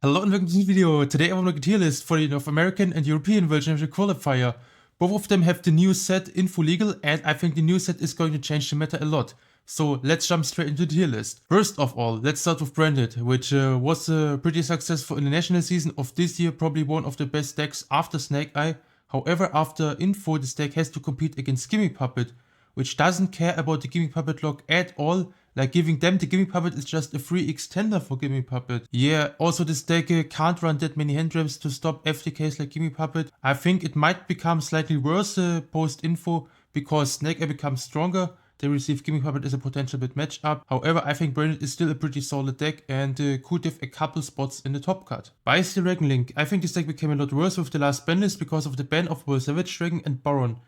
Hello and welcome to this video. Today I will make a tier list for the North American and European World Championship qualifier. Both of them have the new set info legal, and I think the new set is going to change the meta a lot. So let's jump straight into the tier list. First of all, let's start with Branded, which was pretty successful in the national season of this year, probably one of the best decks after Snake-Eye. However, after info, this deck has to compete against Gimmick Puppet, which doesn't care about the Gimmick Puppet log at all. Like, giving them the Gimmick Puppet is just a free extender for Gimmick Puppet. Yeah, also this deck can't run that many hand traps to stop FTKs like Gimmick Puppet. I think it might become slightly worse post-info because Snake-Eye becomes stronger. They receive Gimmick Puppet as a potential bit matchup. However, I think Branded is still a pretty solid deck and could have a couple spots in the top cut. Bystial Dragon Link. I think this deck became a lot worse with the last ban list because of the ban of both Savage Dragon and Baron.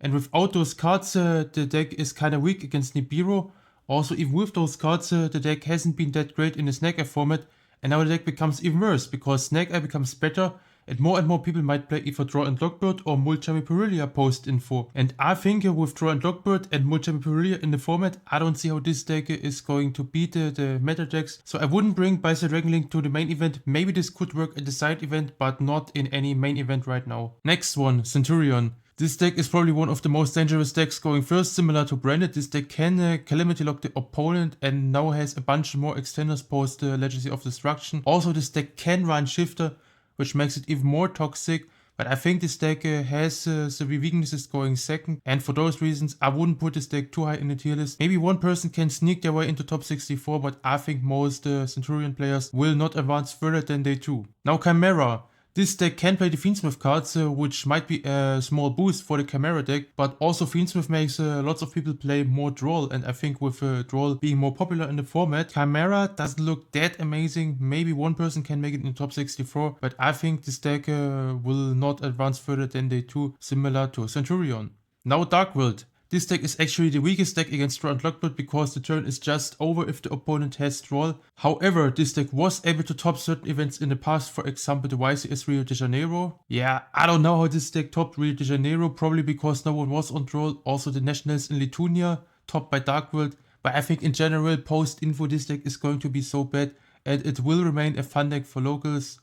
And without those cards, the deck is kinda weak against Nibiru. Also, even with those cards, the deck hasn't been that great in the Snake-Eye format, and now the deck becomes even worse, because Snake-Eye becomes better, and more people might play either Draw and Lockbird or Mulchami Purrely post-info. And I think with Draw and Lockbird and Mulchami Purrely in the format, I don't see how this deck is going to beat the meta decks. So I wouldn't bring Bystial Dragon Link to the main event. Maybe this could work at the side event, but not in any main event right now. Next one, Centurion. This deck is probably one of the most dangerous decks going first, similar to Branded. This deck can Calamity Lock the opponent and now has a bunch more extenders post Legacy of Destruction. Also, this deck can run Shifter, which makes it even more toxic. But I think this deck has severe weaknesses going second, and for those reasons I wouldn't put this deck too high in the tier list. Maybe one person can sneak their way into top 64, but I think most Centurion players will not advance further than they do. Now Chimera. This deck can play the Fiendsmith cards, which might be a small boost for the Chimera deck, but also Fiendsmith makes lots of people play more Droll, and I think with Droll being more popular in the format, Chimera doesn't look that amazing. Maybe one person can make it in top 64, but I think this deck will not advance further than they do, similar to Centurion. Now Dark World. This deck is actually the weakest deck against Draw and Lockbird because the turn is just over if the opponent has Draw. However, this deck was able to top certain events in the past, for example the YCS Rio de Janeiro. Yeah, I don't know how this deck topped Rio de Janeiro, probably because no one was on Draw. Also the Nationals in Lithuania, topped by Dark World. But I think in general, post-info this deck is going to be so bad and it will remain a fun deck for locals.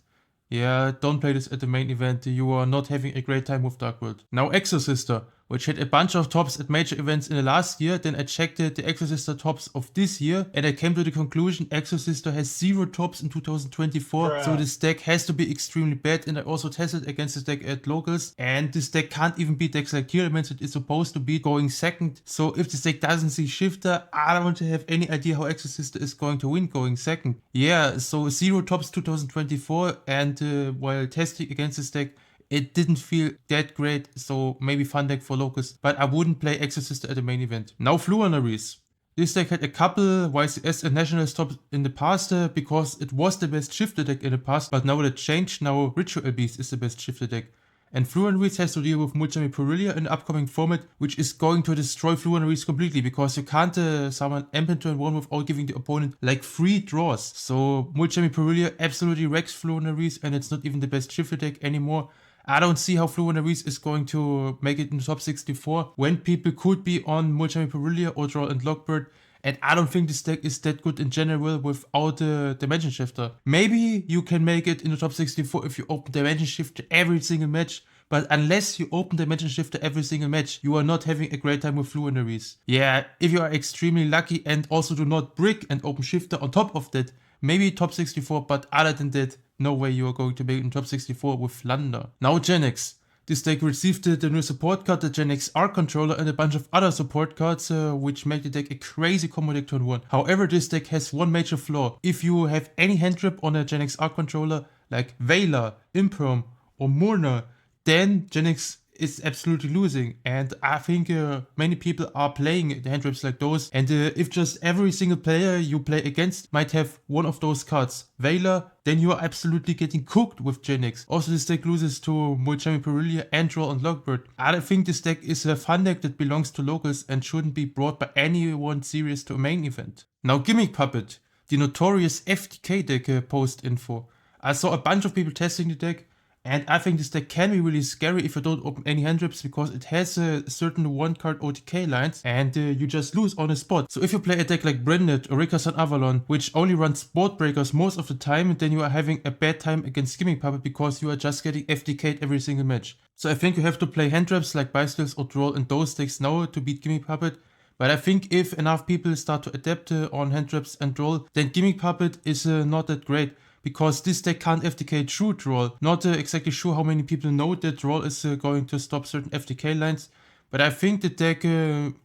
Yeah, don't play this at the main event, you are not having a great time with Dark World. Now Exosister, which had a bunch of tops at major events in the last year. Then I checked the Exosister tops of this year and I came to the conclusion Exosister has 0 tops in 2024. Bruh. So this deck has to be extremely bad, and I also tested against this deck at locals, and this deck can't even beat decks like Tearlaments it is supposed to beat going second. So if this deck doesn't see Shifter, I don't have any idea how Exosister is going to win going second. Yeah, so 0 tops 2024, and while testing against this deck, it didn't feel that great, so maybe fun deck for locals, but I wouldn't play Exosister at the main event. Now Floowandereeze. This deck had a couple YCS and National tops in the past because it was the best shifter deck in the past, but now that changed, now Ritual Beast is the best shifter deck. And Floowandereeze has to deal with Mulchami Purrely in the upcoming format, which is going to destroy Floowandereeze completely because you can't summon Amp in turn 1 without giving the opponent like 3 draws. So Mulchami Purrely absolutely wrecks Floowandereeze, and it's not even the best shifter deck anymore. I don't see how Floowandereeze is going to make it in the top 64 when people could be on Mulchami Purrely or Draw and Lockbird, and I don't think this deck is that good in general without the Dimension Shifter. Maybe you can make it in the top 64 if you open Dimension Shifter every single match, but unless you open Dimension Shifter every single match, you are not having a great time with Floowandereeze. Yeah, if you are extremely lucky and also do not brick and open Shifter on top of that, maybe top 64, but other than that, no way you are going to make it in top 64 with Flunder. Now Genex. This deck received the new support card, the Genex Arc Controller, and a bunch of other support cards, which make the deck a crazy combo deck turn 1. However, this deck has one major flaw. If you have any hand trap on a Genex Arc Controller, like Veiler, Imperm, or Murna, then Genex is absolutely losing, and I think many people are playing the hand traps like those, and if just every single player you play against might have one of those cards, Veiler, then you are absolutely getting cooked with Genex. Also this deck loses to Mulchami Purrely and Draw and Lockbird. I think this deck is a fun deck that belongs to locals and shouldn't be brought by anyone serious to a main event. Now Gimmick Puppet, the notorious FTK deck post info. I saw a bunch of people testing the deck, And I think this deck can be really scary if you don't open any hand traps, because it has a certain one card OTK lines and you just lose on the spot. So if you play a deck like Branded or Orcust and Avalon, which only runs board breakers most of the time, then you are having a bad time against Gimmick Puppet because you are just getting FDK'd every single match. So I think you have to play hand traps like Bystials or Droll in those decks now to beat Gimmick Puppet. But I think if enough people start to adapt on hand traps and Droll, then Gimmick Puppet is not that great. Because this deck can't FDK through Droll. Not exactly sure how many people know that Droll is going to stop certain FDK lines. But I think the deck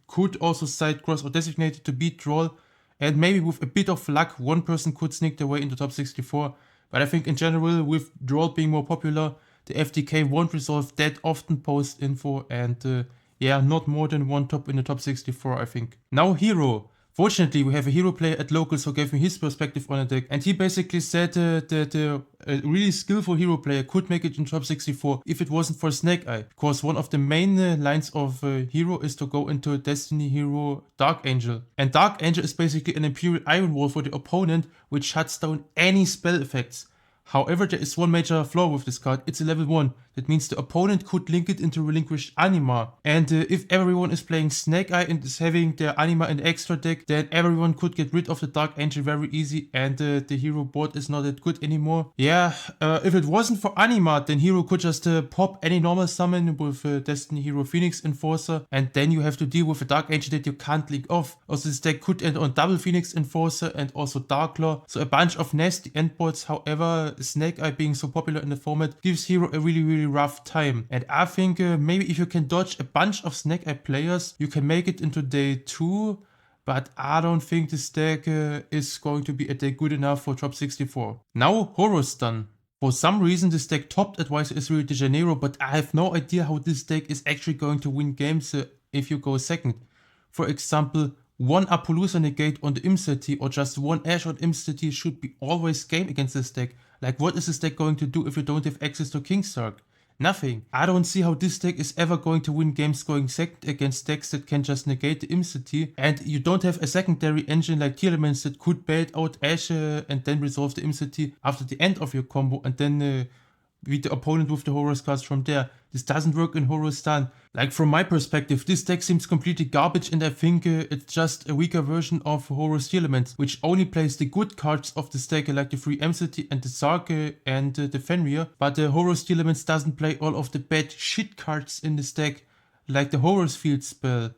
could also side cross or designate it to beat Droll. And maybe with a bit of luck, one person could sneak their way into top 64. But I think in general, with Droll being more popular, the FDK won't resolve that often post info. And yeah, not more than one top in the top 64, I think. Now Hero. Fortunately, we have a hero player at locals who gave me his perspective on the deck, and he basically said that a really skillful hero player could make it in top 64 if it wasn't for Snake-Eye, because one of the main lines of hero is to go into a Destiny hero Dark Angel. And Dark Angel is basically an Imperial Iron Wall for the opponent, which shuts down any spell effects. However, there is one major flaw with this card. It's a level 1. That means the opponent could link it into Relinquished Anima. And if everyone is playing Snake-Eye and is having their Anima in the extra deck, then everyone could get rid of the Dark Angel very easy, and the hero board is not that good anymore. Yeah, if it wasn't for Anima, then hero could just pop any normal summon with Destiny hero Phoenix Enforcer, and then you have to deal with a Dark Angel that you can't link off. Also, this deck could end on double Phoenix Enforcer and also Dark Claw, so a bunch of nasty endboards. However, Snake-Eye being so popular in the format gives hero a really rough time. And I think maybe if you can dodge a bunch of Snake-Eye players, you can make it into day 2. But I don't think this deck is going to be a deck good enough for top 64. Now Horus Stun. For some reason this deck topped at YCS Rio de Janeiro, but I have no idea how this deck is actually going to win games if you go second. For example, one Apollousa negate on the Imseti or just one Ash on Imseti should be always game against this deck. Like, what is this deck going to do if you don't have access to Kingstark? Nothing. I don't see how this deck is ever going to win games going second against decks that can just negate the Imseti, and you don't have a secondary engine like Tearlaments that could bait out Ashe and then resolve the Imseti after the end of your combo and then beat the opponent with the Horus cards from there. This doesn't work in Horus Stun. Like, from my perspective, this deck seems completely garbage, and I think it's just a weaker version of Horus Tearlaments, which only plays the good cards of this deck like the free Imseti and the Sark and the Fenrir, but the Horus Tearlaments doesn't play all of the bad shit cards in this deck, like the Horus Field spell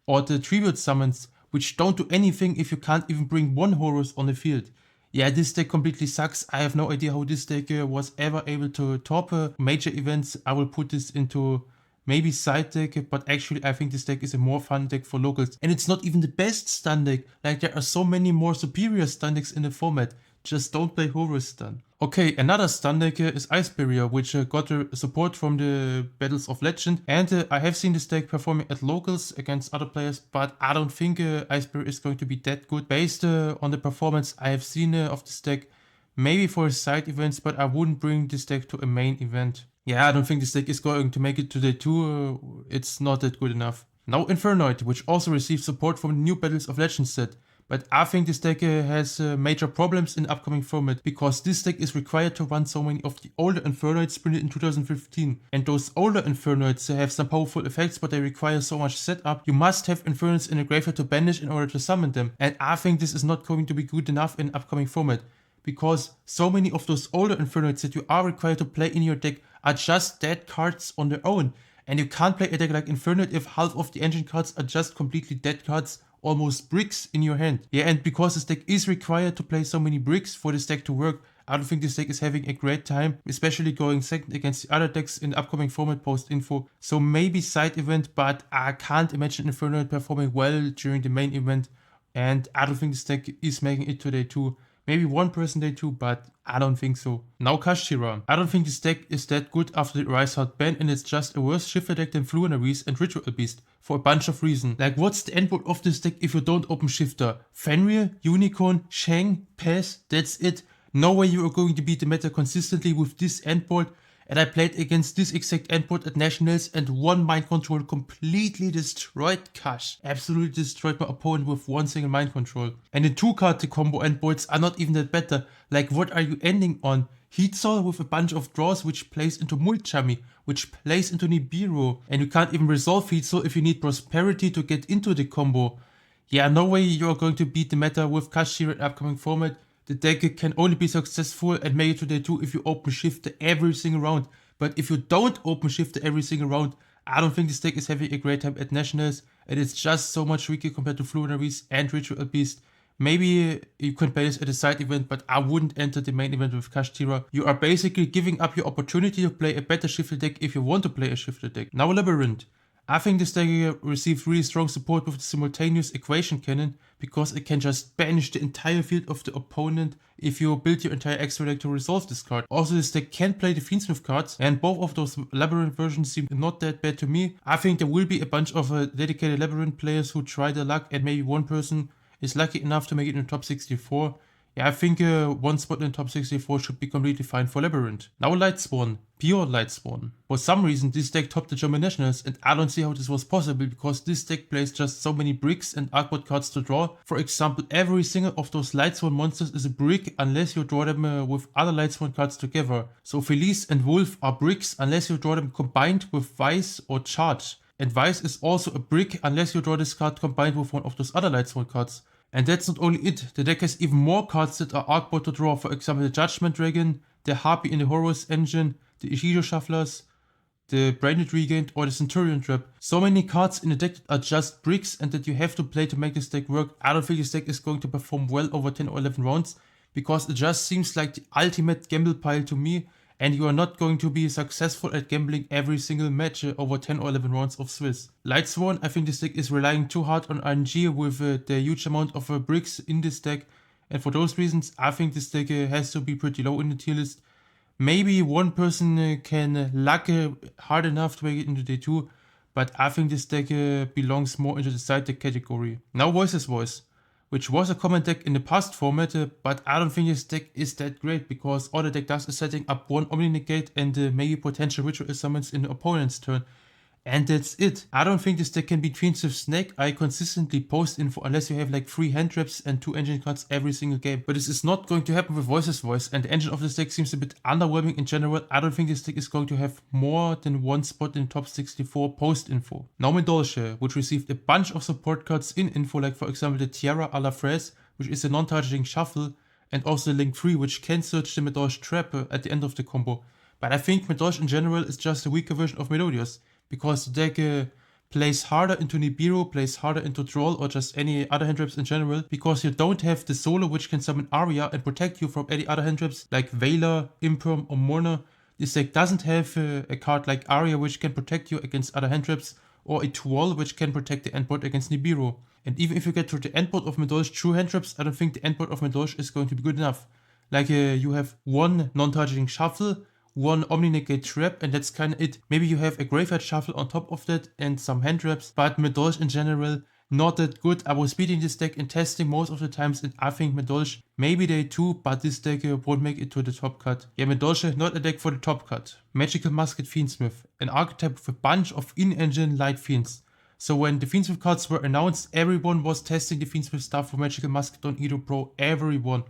or the Tribute Summons, which don't do anything if you can't even bring one Horus on the field. Yeah, this deck completely sucks. I have no idea how this deck was ever able to top major events. I will put this into maybe side deck, but actually I think this deck is a more fun deck for locals. And it's not even the best stun deck. Like, there are so many more superior stun decks in the format. Just don't play Horus Stun. Okay, another stun deck is Ice Barrier, which got support from the Battles of Legend, and I have seen this deck performing at locals against other players, but I don't think Ice Barrier is going to be that good based on the performance I have seen of this deck. Maybe for side events, but I wouldn't bring this deck to a main event. Yeah, I don't think this deck is going to make it to day 2, it's not that good enough. Now Infernoid, which also received support from the new Battles of Legends set. But I think this deck has major problems in the upcoming format, because this deck is required to run so many of the older Infernoids printed in 2015. And those older Infernoids have some powerful effects, but they require so much setup. You must have Infernoids in a graveyard to banish in order to summon them. And I think this is not going to be good enough in the upcoming format, because so many of those older Infernoids that you are required to play in your deck are just dead cards on their own. And you can't play a deck like Infernoid if half of the engine cards are just completely dead cards, almost bricks in your hand. Yeah, and because this deck is required to play so many bricks for this deck to work, I don't think this deck is having a great time, especially going second against the other decks in the upcoming format post info. So maybe side event, but I can't imagine Infernoid performing well during the main event, and I don't think this deck is making it to day 2. Maybe one person day 2, but I don't think so. Now Kashtira. I don't think this deck is that good after the Rise Hard ban, and it's just a worse shifter deck than Floowandereeze and Ritual Beast for a bunch of reasons. Like, what's the endboard of this deck if you don't open shifter? Fenrir, Unicorn, Shang, Pass, that's it. No way you are going to beat the meta consistently with this endboard. And I played against this exact endboard at Nationals, and one mind control completely destroyed Kash. Absolutely destroyed my opponent with one single mind control. And the 2-card combo endboards are not even that better. Like, what are you ending on? Heat Soul with a bunch of draws which plays into Mulchami, which plays into Nibiru, and you can't even resolve Heat Soul if you need Prosperity to get into the combo. Yeah, no way you're going to beat the meta with Kashtira in upcoming format. The deck can only be successful and make it to day 2 if you open shift every single round. But if you don't open shift every single round, I don't think this deck is having a great time at Nationals, and it's just so much weaker compared to Floowandereeze and Ritual Beast. Maybe you can play this at a side event, but I wouldn't enter the main event with Kashtira. You are basically giving up your opportunity to play a better shifted deck if you want to play a shifted deck. Now Labrynth. I think this deck received really strong support with the simultaneous equation cannon, because it can just banish the entire field of the opponent if you build your entire extra deck to resolve this card. Also, this deck can play the Fiendsmith cards, and both of those Labrynth versions seem not that bad to me. I think there will be a bunch of dedicated Labrynth players who try their luck, and maybe one person is lucky enough to make it in the top 64. Yeah, I think one spot in the top 64 should be completely fine for Labrynth. Now Lightsworn, pure Lightsworn. For some reason this deck topped the German Nationals, and I don't see how this was possible, because this deck plays just so many bricks and artboard cards to draw. For example, every single of those Lightsworn monsters is a brick unless you draw them with other Lightsworn cards together. So Felice and Wolf are bricks unless you draw them combined with Vice or Charge. And Vice is also a brick unless you draw this card combined with one of those other Lightsworn cards. And that's not only it, the deck has even more cards that are artboard to draw, for example the Judgment Dragon, the Harpy in the Horus engine, the Ishido Shufflers, the Branded Regained, or the Centurion Trap. So many cards in the deck that are just bricks and that you have to play to make this deck work. I don't think this deck is going to perform well over 10 or 11 rounds, because it just seems like the ultimate gamble pile to me, and you are not going to be successful at gambling every single match over 10 or 11 rounds of Swiss. Lightsworn, I think this deck is relying too hard on RNG with the huge amount of bricks in this deck, and for those reasons I think this deck has to be pretty low in the tier list. Maybe one person can luck hard enough to make it into day 2, but I think this deck belongs more into the side deck category. Now Voiceless Voice, which was a common deck in the past format, but I don't think this deck is that great, because all the deck does is setting up one Omni Negate and maybe potential ritual summons in the opponent's turn. And that's it. I don't think this deck can beat Fiendsmith Snake-Eye consistently post-info unless you have like 3 hand traps and 2 engine cards every single game. But this is not going to happen with Voiceless Voice, and the engine of this deck seems a bit underwhelming in general. I don't think this deck is going to have more than one spot in the top 64 post-info. Now Madolche, which received a bunch of support cards in info, like for example the Tiara a la Fraise, which is a non-targeting shuffle, and also Link 3, which can search the Madolche trap at the end of the combo. But I think Madolche in general is just a weaker version of Melodius, because the deck plays harder into Nibiru, plays harder into Troll, or just any other hand traps in general, because you don't have the solo which can summon Aria and protect you from any other hand traps like Veiler, Imperm or Mourner. This deck doesn't have a card like Aria which can protect you against other hand traps, or a Troll which can protect the endboard against Nibiru. And even if you get to the endboard of Madolche through hand traps, I don't think the endboard of Madolche is going to be good enough. Like you have one non-targeting shuffle, one Omni Negate trap, and that's kinda it. Maybe you have a Graveyard Shuffle on top of that and some hand traps, but Madolche in general, not that good. I was beating this deck and testing most of the times, and I think Madolche maybe day 2, but this deck won't make it to the top cut. Yeah, Madolche, not a deck for the top cut. Magical Musket Fiendsmith, an archetype with a bunch of in-engine light fiends. So when the Fiendsmith cards were announced, everyone was testing the Fiendsmith stuff for Magical Musket on Edo Pro, everyone.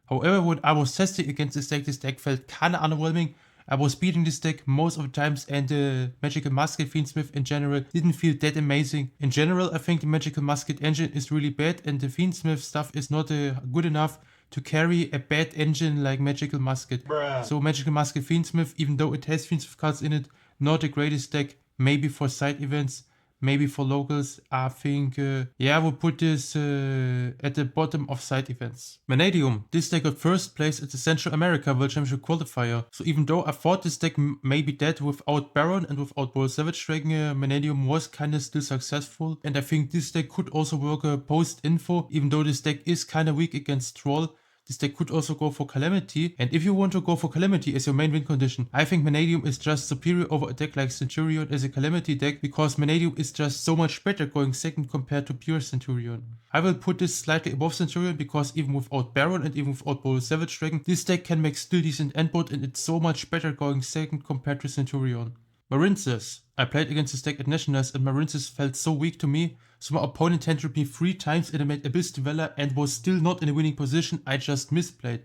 However, when I was testing against this deck felt kinda underwhelming. I was beating this deck most of the times, and the Magical Musket Fiendsmith in general didn't feel that amazing. In general, I think the Magical Musket engine is really bad, and the Fiendsmith stuff is not good enough to carry a bad engine like Magical Musket. Bruh. So Magical Musket Fiendsmith, even though it has Fiendsmith cards in it, not the greatest deck. Maybe for side events, maybe for locals. I think, yeah, I would put this at the bottom of side events. Mannadium. This deck got first place at the Central America World Championship qualifier. So even though I thought this deck may be dead without Baron and without Bold Savage Dragon, Mannadium was kinda still successful. And I think this deck could also work post-info, even though this deck is kinda weak against Troll. This deck could also go for Calamity, and if you want to go for Calamity as your main win condition, I think Mannadium is just superior over a deck like Centurion as a Calamity deck, because Mannadium is just so much better going second compared to pure Centurion. I will put this slightly above Centurion, because even without Baron and even without Bold Savage Dragon, this deck can make still decent endboard, and it's so much better going second compared to Centurion. Marincess. I played against this deck at Nationals, and Marincess felt so weak to me, so my opponent tendered me 3 times and I made Abyss Dweller and was still not in a winning position. I just misplayed.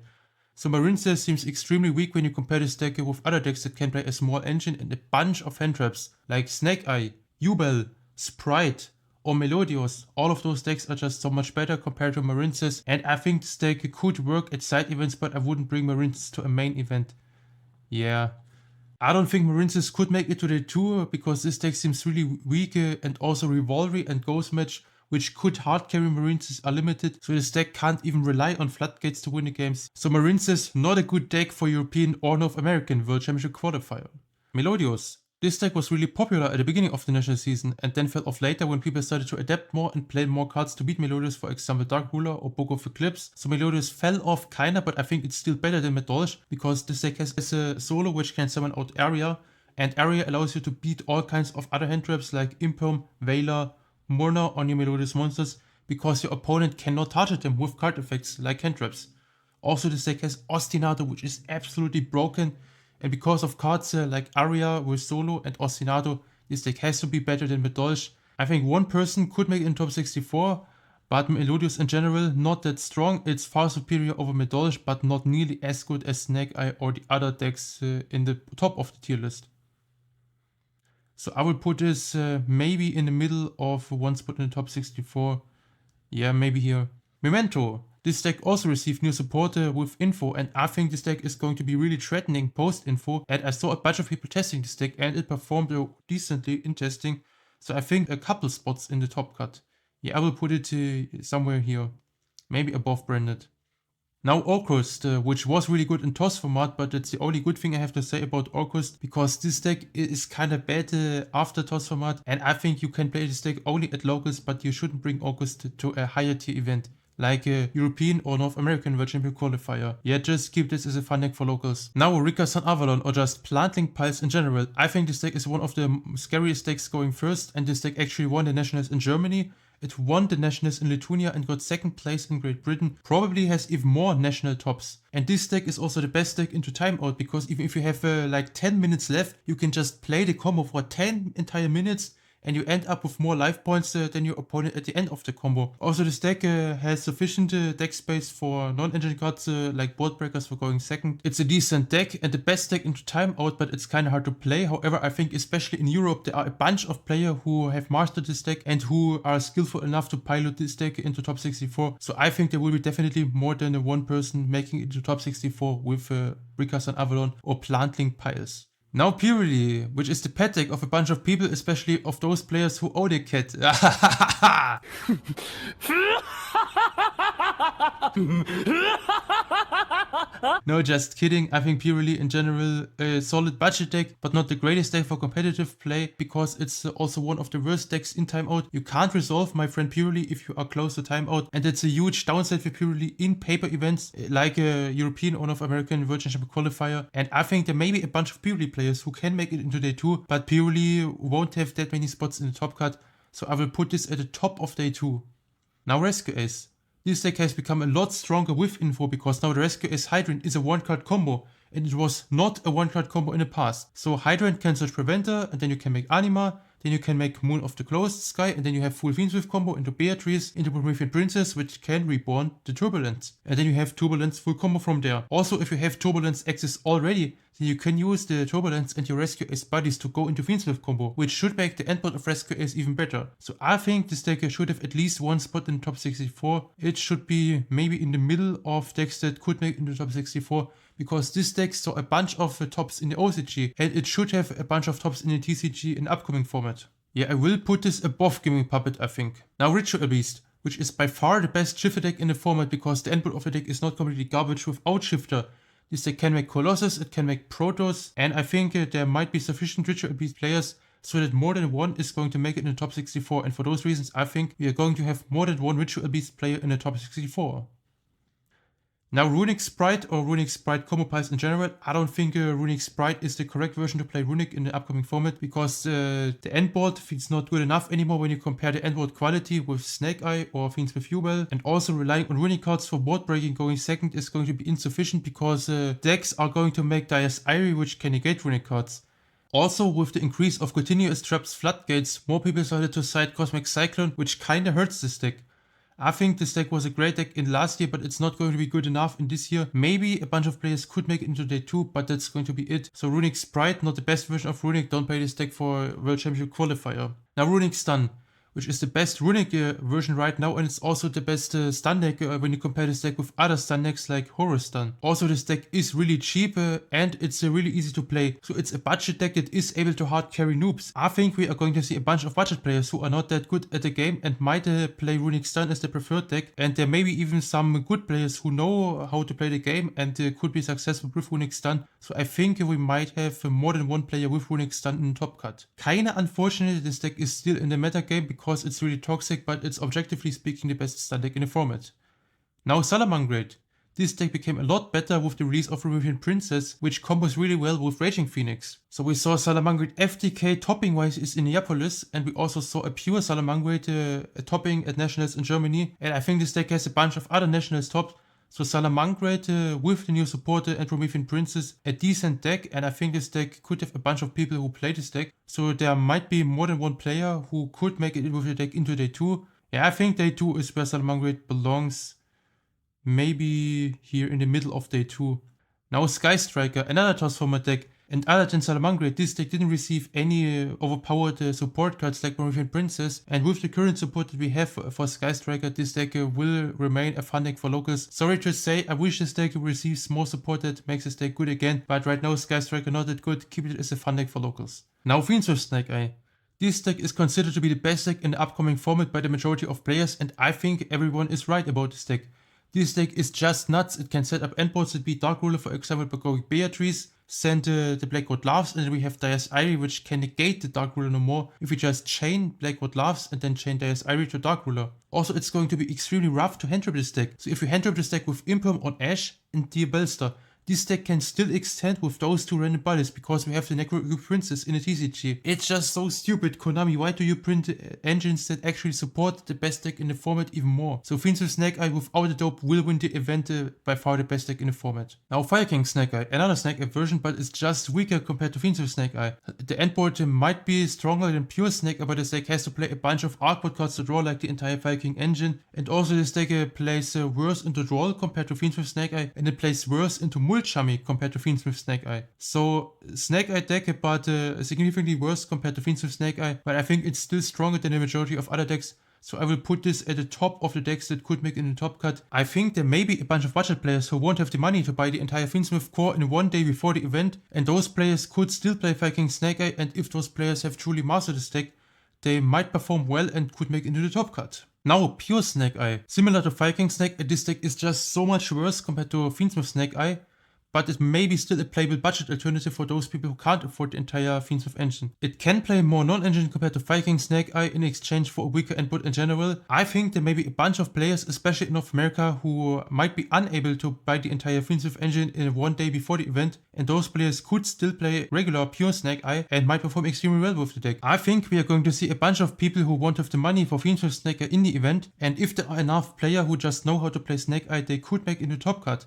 So Marincess seems extremely weak when you compare this deck with other decks that can play a small engine and a bunch of hand traps like Snake-Eye, Yubel, Spright or Melodius. All of those decks are just so much better compared to Marincess, and I think this deck could work at side events, but I wouldn't bring Marincess to a main event. Yeah. I don't think Marincess could make it to the tour because this deck seems really weak, and also Rivalry and Ghost Match, which could hard carry Marincess, are limited, so this deck can't even rely on floodgates to win the games. So Marincess, not a good deck for European or North American World Championship qualifier. Melodius. This deck was really popular at the beginning of the national season and then fell off later when people started to adapt more and play more cards to beat Melodius, for example Dark Ruler or Book of Eclipse. So Melodius fell off kinda, but I think it's still better than Madolche because this deck has a solo which can summon out Area, and Area allows you to beat all kinds of other hand traps like Imperm, Veiler, Murna on your Melodius monsters because your opponent cannot target them with card effects like hand traps. Also this deck has Ostinato, which is absolutely broken. And because of cards like Aria with Solo and Ostinato, this deck has to be better than Madolche. I think one person could make it in top 64, but Melodius in general, not that strong. It's far superior over Madolche, but not nearly as good as Snake-Eye or the other decks in the top of the tier list. So I would put this maybe in the middle of one spot in the top 64. Yeah, maybe here. Memento. This deck also received new support with info, and I think this deck is going to be really threatening post-info, and I saw a bunch of people testing this deck and it performed decently in testing, so I think a couple spots in the top cut. Yeah, I will put it somewhere here, maybe above branded. Now Orcust, which was really good in TOS format, but that's the only good thing I have to say about Orcust, because this deck is kinda bad after TOS format, and I think you can play this deck only at locals, but you shouldn't bring Orcust to a higher tier event, like a European or North American World Champion qualifier. Yeah, just keep this as a fun deck for locals. Now Rickason Avalon, or just Plantling Piles in general. I think this deck is one of the scariest decks going first, and this deck actually won the Nationals in Germany. It won the Nationals in Lithuania and got second place in Great Britain. Probably has even more national tops. And this deck is also the best deck into timeout, because even if you have like 10 minutes left, you can just play the combo for 10 entire minutes and you end up with more life points than your opponent at the end of the combo. Also this deck has sufficient deck space for non-engine cards like Board Breakers for going second. It's a decent deck and the best deck into timeout, but it's kind of hard to play. However, I think especially in Europe there are a bunch of players who have mastered this deck and who are skillful enough to pilot this deck into top 64. So I think there will be definitely more than one person making it to top 64 with Rickason Avalon or Plantling Piles. Now Purrely, which is the pet deck of a bunch of people, especially of those players who own a cat. No, just kidding. I think Purrely in general a solid budget deck, but not the greatest deck for competitive play, because it's also one of the worst decks in timeout. You can't resolve, my friend, Purrely if you are close to timeout, and it's a huge downside for Purrely in paper events like a European or North American World Championship qualifier. And I think there may be a bunch of Purrely players who can make it into day 2, but Purrely won't have that many spots in the top cut, so I will put this at the top of day 2. Now Rescue Ace. This deck has become a lot stronger with info, because now the Rescue Ace Hydrant is a one-card combo, and it was not a one-card combo in the past. So Hydrant can search Preventer, and then you can make Anima, then you can make Moon of the Closed Sky, and then you have full Fiendsmith combo into Beatrice, into Promethean Princess, which can reborn the Turbulence. And then you have Turbulence full combo from there. Also, if you have Turbulence access already, then you can use the Turbulence and your Rescue Ace buddies to go into Fiendsmith combo, which should make the endboard of Rescue Ace even better. So I think this deck should have at least one spot in the top 64. It should be maybe in the middle of decks that could make it into the top 64, because this deck saw a bunch of tops in the OCG, and it should have a bunch of tops in the TCG in upcoming format. Yeah, I will put this above Gimmick Puppet, I think. Now Ritual Beast, which is by far the best shifter deck in the format, because the endboard of the deck is not completely garbage without shifter. This deck can make Colossus, it can make Protoss, and I think there might be sufficient Ritual Beast players so that more than one is going to make it in the top 64, and for those reasons I think we are going to have more than one Ritual Beast player in the top 64. Now Runick Spright or Runick Spright combo piles in general, I don't think Runick Spright is the correct version to play Runick in the upcoming format, because the endboard feels not good enough anymore when you compare the endboard quality with Snake-Eye or Fiendsmith Yubel, and also relying on Runick cards for board breaking going second is going to be insufficient, because decks are going to make Dire's Eyrie, which can negate Runick cards. Also, with the increase of continuous traps floodgates, more people started to side Cosmic Cyclone, which kinda hurts this deck. I think this deck was a great deck in last year, but it's not going to be good enough in this year. Maybe a bunch of players could make it into day 2, but that's going to be it. So Runick Spright, not the best version of Runick, don't play this deck for World Championship Qualifier. Now Runick Stun, which is the best Runick version right now, and it's also the best stun deck when you compare this deck with other stun decks like Horus Stun. Also, this deck is really cheap and it's really easy to play, so it's a budget deck that is able to hard carry noobs. I think we are going to see a bunch of budget players who are not that good at the game and might play Runick Stun as their preferred deck, and there may be even some good players who know how to play the game and could be successful with Runick Stun, so I think we might have more than one player with Runick Stun in the top cut. Kinda unfortunate this deck is still in the meta game because it's really toxic, but it's objectively speaking the best stun deck in the format. Now Salamangreat. This deck became a lot better with the release of Princess, which combos really well with Raging Phoenix. So we saw Salamangreat FTK topping wise is in Neapolis, and we also saw a pure Salamangreat topping at Nationals in Germany, and I think this deck has a bunch of other Nationals tops. So Salamangreat with the new supporter and Promethean Princess, a decent deck, and I think this deck could have a bunch of people who play this deck. So there might be more than one player who could make it with the deck into day 2. Yeah, I think day 2 is where Salamangreat belongs. Maybe here in the middle of day 2. Now Sky Striker, another Transformer deck. And other than Salamangreat, this deck didn't receive any overpowered support cards like Promethean Princess, and with the current support that we have for Sky Striker, this deck will remain a fun deck for locals. Sorry to say, I wish this deck receives more support that makes this deck good again, but right now Sky Striker not that good, keep it as a fun deck for locals. Now Fiendsmith Snake-Eye. This deck is considered to be the best deck in the upcoming format by the majority of players, and I think everyone is right about this deck. This deck is just nuts. It can set up endboards that beat Dark Ruler, for example by going Beatrice, send the Black God Laughs, and then we have Dire's Eyrie, which can negate the Dark Ruler no more if we just chain Black God Laughs and then chain Dire's Eyrie to Dark Ruler. Also, it's going to be extremely rough to hand trap this deck. So if you hand trap this deck with Imperm on Ash and Yubel, this deck can still extend with those two random bodies because we have the Necro Princess in a TCG. It's just so stupid, Konami, why do you print engines that actually support the best deck in the format even more? So Fiendsmith Snake-Eye without a dope will win the event, by far the best deck in the format. Now Fire King Snake-Eye, another Snake-Eye version, but it's just weaker compared to Fiendsmith Snake-Eye. The endboard might be stronger than pure Snake-Eye, but this deck has to play a bunch of artboard cards to draw like the entire Fire King engine, and also this deck plays worse into draw compared to Fiendsmith Snake-Eye, and it plays worse into Mulchummy compared to Fiendsmith Snake-Eye. So Snake-Eye deck, but significantly worse compared to Fiendsmith Snake-Eye, but I think it's still stronger than the majority of other decks. So I will put this at the top of the decks that could make it in the top cut. I think there may be a bunch of budget players who won't have the money to buy the entire Fiendsmith core in one day before the event, and those players could still play Fire King Snake-Eye, and if those players have truly mastered this deck, they might perform well and could make it into the top cut. Now pure Snake-Eye. Similar to Fire King Snake-Eye, this deck is just so much worse compared to Fiendsmith Snake-Eye, but it may be still a playable budget alternative for those people who can't afford the entire Fiendsmith engine. It can play more non-engine compared to Fire King Snake-Eye in exchange for a weaker endboard in general. I think there may be a bunch of players, especially in North America, who might be unable to buy the entire Fiendsmith engine in one day before the event, and those players could still play regular pure Snake-Eye and might perform extremely well with the deck. I think we are going to see a bunch of people who won't have the money for Fiendsmith Snake-Eye in the event, and if there are enough players who just know how to play Snake-Eye, they could make it into top cut.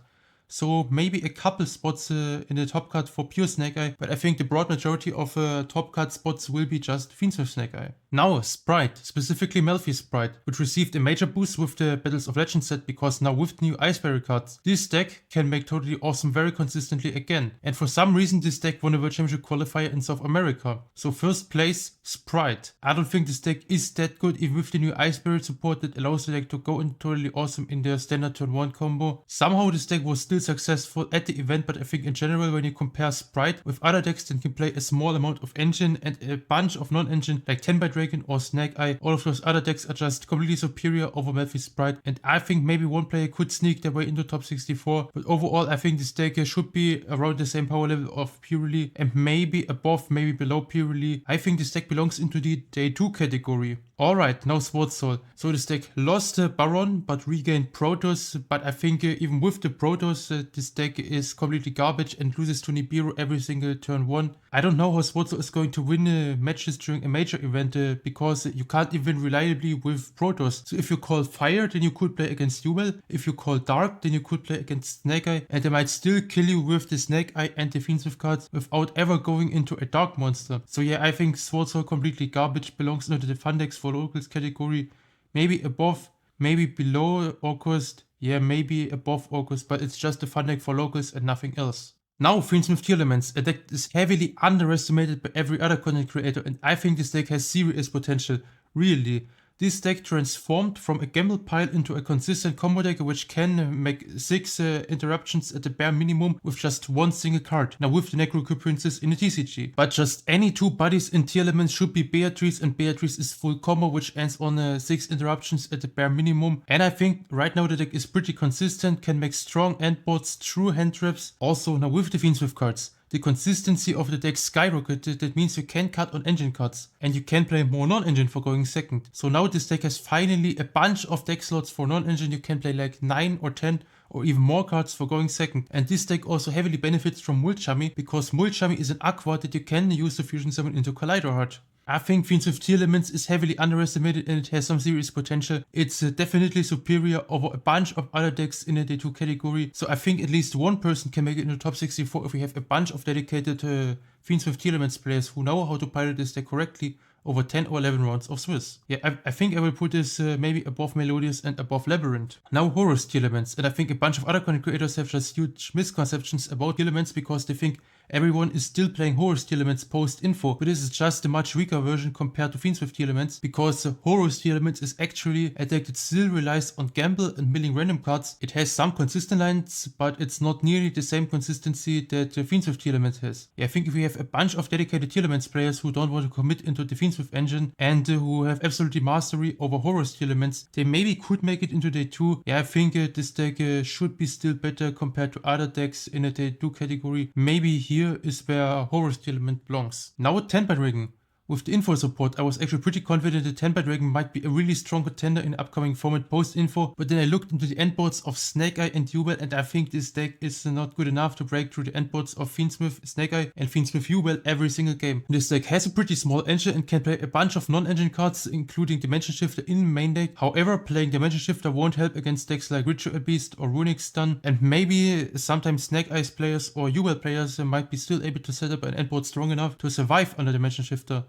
So maybe a couple spots in the top cut for pure Snake-Eye, but I think the broad majority of top cut spots will be just Fiendsmith Snake-Eye. Now Spright, specifically Melodius Spright, which received a major boost with the Battles of Legends set because now with the new Iceberry cards, this deck can make totally awesome very consistently again. And for some reason this deck won a World Championship qualifier in South America. So first place, Spright. I don't think this deck is that good even with the new Iceberry support that allows the deck to go in totally awesome in their standard turn 1 combo. Somehow this deck was still successful at the event, but I think in general when you compare Spright with other decks that can play a small amount of engine and a bunch of non-engine like Tenpai Dragon or Snake-Eye, all of those other decks are just completely superior over Melodius Spright, and I think maybe one player could sneak their way into top 64, but overall I think this deck should be around the same power level of Purrely and maybe above, maybe below Purrely. I think this deck belongs into the day 2 category. Alright, now Swords Soul. So this deck lost Baron but regained Protoss, but I think even with the Protoss this deck is completely garbage and loses to Nibiru every single turn 1. I don't know how Swords Soul is going to win matches during a major event because you can't even reliably with Protoss. So if you call Fire, then you could play against Yubel. If you call Dark, then you could play against Snake-Eye, and they might still kill you with the Snake-Eye and the Fiendsmith cards without ever going into a Dark monster. So yeah, I think Swords Soul completely garbage, belongs into the fun decks for locals category, maybe above, maybe below Orcust, yeah, maybe above Orcust, but it's just a fun deck for locals and nothing else. Now, Fiendsmith Tearlaments, a deck that is heavily underestimated by every other content creator, and I think this deck has serious potential, really. This deck transformed from a gamble pile into a consistent combo deck which can make 6 interruptions at the bare minimum with just one single card. Now with the NAWCQ Princess in the TCG. But just any 2 bodies in Tearlaments should be Beatrice, and Beatrice is full combo which ends on 6 interruptions at the bare minimum. And I think right now the deck is pretty consistent, can make strong endboards through hand traps. Also now with the Fiendsmith cards, the consistency of the deck skyrocketed. That means you can cut on engine cards and you can play more non-engine for going second. So now this deck has finally a bunch of deck slots for non-engine. You can play like 9 or 10 or even more cards for going second. And this deck also heavily benefits from Mulchami, because Mulchami is an aqua that you can use to fusion summon into Collider Heart. I think Fiendsmith Tearlaments is heavily underestimated and it has some serious potential. It's definitely superior over a bunch of other decks in the Day 2 category. So I think at least one person can make it into top 64 if we have a bunch of dedicated Fiendsmith Tearlaments players who know how to pilot this deck correctly over 10 or 11 rounds of Swiss. Yeah, I think I will put this maybe above Melodius and above Labrynth. Now Horus Tearlaments, and I think a bunch of other content creators have just huge misconceptions about Tearlaments because they think everyone is still playing Horus Tearlaments post-info, but this is just a much weaker version compared to Fiendsmith Tearlaments, because Horus Tearlaments is actually a deck that still relies on gamble and milling random cards. It has some consistent lines, but it's not nearly the same consistency that Fiendsmith Tearlaments has. Yeah, I think if we have a bunch of dedicated Tearlaments players who don't want to commit into the Fiendsmith engine and who have absolutely mastery over Horus Tearlaments, they maybe could make it into Day 2. Yeah, I think this deck should be still better compared to other decks in the Day 2 category. Maybe here is where Horus Tearlaments belongs. Now with Tenpai Dragon. With the info support, I was actually pretty confident that Tenpai Dragon might be a really strong contender in the upcoming format post-info, but then I looked into the endboards of Snake-Eye and Yubel, and I think this deck is not good enough to break through the endboards of Fiendsmith Snake-Eye and Fiendsmith Yubel every single game. This deck has a pretty small engine and can play a bunch of non-engine cards, including Dimension Shifter in main deck. However, playing Dimension Shifter won't help against decks like Ritual Beast or Runick Stun, and maybe sometimes Snake-Eye's players or Yubel players might be still able to set up an endboard strong enough to survive under Dimension Shifter.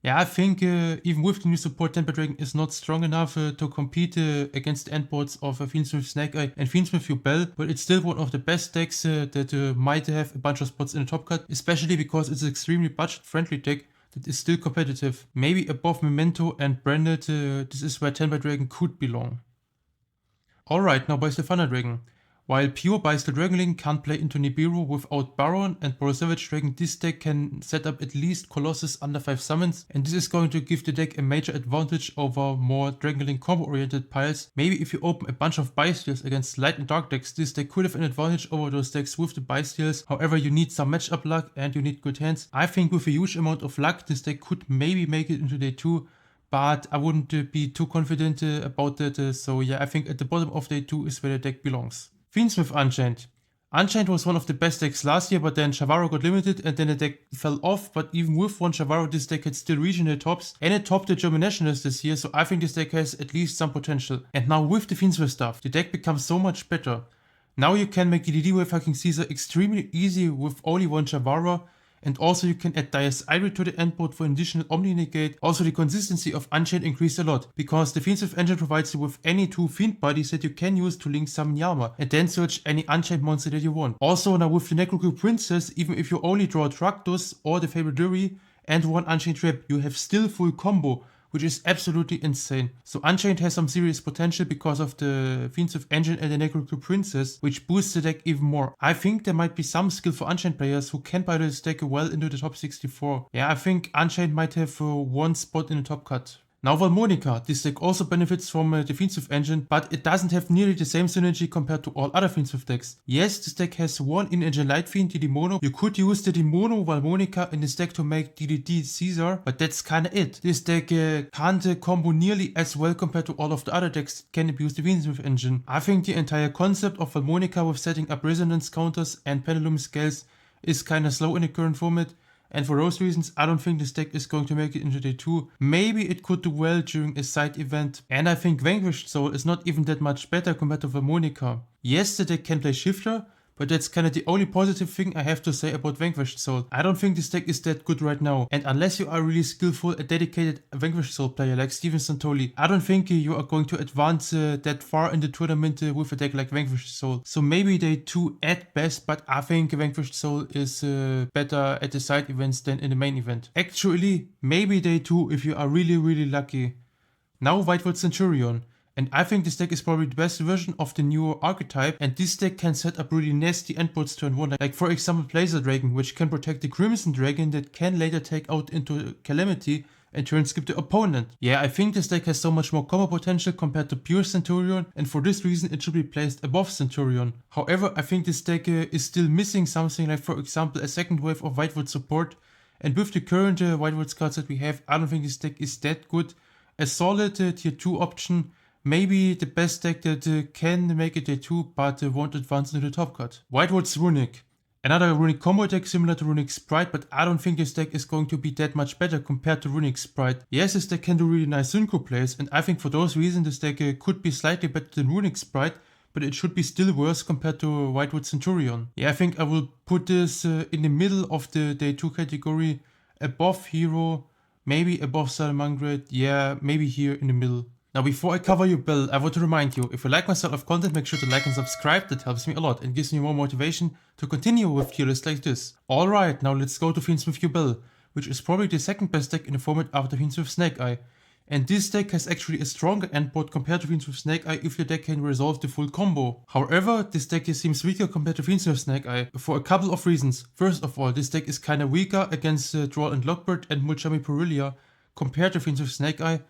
Yeah, I think even with the new support, Tenpai Dragon is not strong enough to compete against the endboards of Fiendsmith Snake-Eye and Fiendsmith Yubel, but it's still one of the best decks that might have a bunch of spots in the top cut, especially because it's an extremely budget-friendly deck that is still competitive. Maybe above Memento and Branded, this is where Tenpai Dragon could belong. Alright, now Bystial Dragon. While pure Bystial Dragonling can't play into Nibiru without Baron and Boro Savage Dragon, this deck can set up at least Colossus under 5 summons, and this is going to give the deck a major advantage over more Dragonling combo oriented piles. Maybe if you open a bunch of Bystials against light and dark decks, this deck could have an advantage over those decks with the Bystials. However, you need some matchup luck and you need good hands. I think with a huge amount of luck, this deck could maybe make it into Day 2. But I wouldn't be too confident about that, so yeah, I think at the bottom of Day 2 is where the deck belongs. Fiendsmith Unchained. Unchained was one of the best decks last year, but then Shavaro got limited and then the deck fell off. But even with one Shavaro, this deck had still regional tops, and it topped the German Nationals this year, so I think this deck has at least some potential. And now with the Fiendsmith stuff, the deck becomes so much better. Now you can make DDD with fucking Caesar extremely easy with only one Shavaro. And also you can add Dias Ivory to the endboard for an additional Omni Negate. Also the consistency of Unchained increased a lot, because the Fiendsmith engine provides you with any 2 Fiend bodies that you can use to link summon Yama, and then search any Unchained monster that you want. Also now with the NAWCQ Princess, even if you only draw Traktus or the Floowandereeze and one Unchained Trap, you have still full combo, which is absolutely insane. So Unchained has some serious potential because of the Fiendsmith engine and the NAWCQ Princess, which boosts the deck even more. I think there might be some skill for Unchained players who can buy this deck well into the top 64. Yeah, I think Unchained might have one spot in the top cut. Now Valmonica, this deck also benefits from the Fiendsmith engine, but it doesn't have nearly the same synergy compared to all other Fiendsmith decks. Yes, this deck has one in-engine Light Fiend, DD Mono. You could use the Mono Valmonica in this deck to make DDD Caesar, but that's kinda it. This deck can't combo nearly as well compared to all of the other decks that can abuse the Fiendsmith engine. I think the entire concept of Valmonica with setting up resonance counters and pendulum scales is kinda slow in the current format. And for those reasons, I don't think this deck is going to make it into Day 2. Maybe it could do well during a side event. And I think Vanquished Soul is not even that much better compared to Valmonica. Yes, the deck can play Shifter, but that's kinda the only positive thing I have to say about Vanquished Soul. I don't think this deck is that good right now, and unless you are really skillful, a dedicated Vanquished Soul player like Steven Santoli, I don't think you are going to advance that far in the tournament with a deck like Vanquished Soul. So maybe day 2 at best, but I think Vanquished Soul is better at the side events than in the main event. Actually, maybe day 2 if you are really lucky. Now Whitewood Centurion. And I think this deck is probably the best version of the newer archetype, and this deck can set up really nasty endboards turn 1, like for example Blazer Dragon, which can protect the Crimson Dragon that can later take out into Calamity and turn skip the opponent. Yeah, I think this deck has so much more combo potential compared to pure Centurion, and for this reason it should be placed above Centurion. However, I think this deck is still missing something like for example a second wave of Whitewood support, and with the current Whitewood cards that we have, I don't think this deck is that good. A solid tier 2 option, maybe the best deck that can make it day 2 but won't advance into the top cut. Whitewood's Runick. Another Runick combo deck similar to Runick Spright, but I don't think this deck is going to be that much better compared to Runick Spright. Yes, this deck can do really nice synchro plays, and I think for those reasons this deck could be slightly better than Runick Spright, but it should be still worse compared to Whitewood Centurion. Yeah, I think I will put this in the middle of the day 2 category, above Hero, maybe above Salamangreat, yeah, maybe here in the middle. Now before I cover Yubel, I want to remind you, if you like my style of content, make sure to like and subscribe, that helps me a lot and gives me more motivation to continue with tier lists like this. Alright, now let's go to Fiendsmith Yubel, which is probably the second best deck in the format after Fiendsmith Snake-Eye. And this deck has actually a stronger endboard compared to Fiendsmith Snake-Eye if your deck can resolve the full combo. However, this deck seems weaker compared to Fiendsmith Snake-Eye for a couple of reasons. First of all, this deck is kinda weaker against Droll and Lockbird and Mulchami Purrely compared to Fiendsmith Snake-Eye.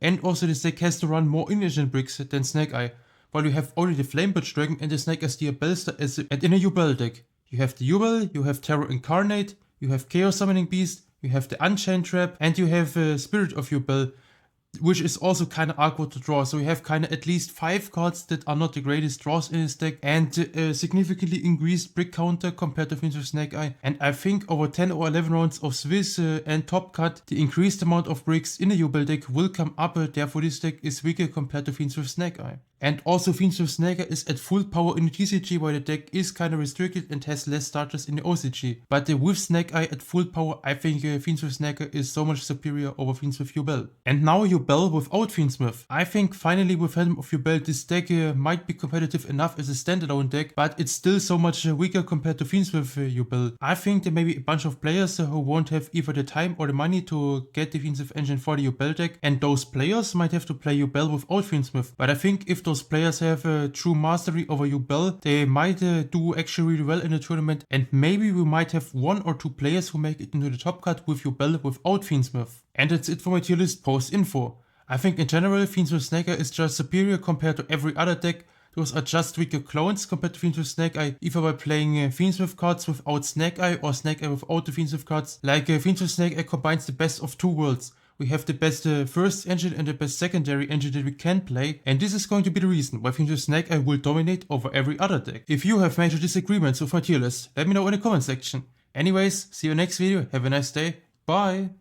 And also this deck has to run more in-engine bricks than Snake-Eye, while you have only the Flamebird Dragon and the Snake Steer Bellster and in a Yubel deck. You have the Yubel, you have Terror Incarnate, you have Chaos Summoning Beast, you have the Unchained Trap, and you have Spirit of Yubel, which is also kinda awkward to draw. So you have kinda at least 5 cards that are not the greatest draws in this deck, and a significantly increased brick counter compared to Fiendsmith Snake-Eye. And I think over 10 or 11 rounds of Swiss and Top Cut, the increased amount of bricks in the Yubel deck will come up, therefore this deck is weaker compared to Fiendsmith Snake-Eye. And also Fiendsmith Snake-Eye is at full power in the TCG, while the deck is kinda restricted and has less starters in the OCG. But with Snake-Eye at full power, I think Fiendsmith Snake-Eye is so much superior over Fiendsmith Yubel. And now Yubel without Fiendsmith. I think finally with Helm of Yubel this deck might be competitive enough as a standalone deck, but it's still so much weaker compared to Fiendsmith Yubel. I think there may be a bunch of players who won't have either the time or the money to get the Fiendsmith engine for the Yubel deck, and those players might have to play Yubel without Fiendsmith. But I think if those players have true mastery over Yubel, they might do actually really well in the tournament, and maybe we might have 1 or 2 players who make it into the top cut with Yubel without Fiendsmith. And that's it for my tier list post info. I think in general Fiendsmith Snake-Eye is just superior compared to every other deck. Those are just weaker clones compared to Fiendsmith Snake-Eye, either by playing Fiendsmith cards without Snake-Eye or Snake-Eye without the Fiendsmith cards. Like Fiendsmith Snake-Eye combines the best of 2 worlds. We have the best first engine and the best secondary engine that we can play, and this is going to be the reason why Fiendsmith Snake-Eye will dominate over every other deck. If you have major disagreements with my tier list, let me know in the comment section. Anyways, see you next video, have a nice day, bye!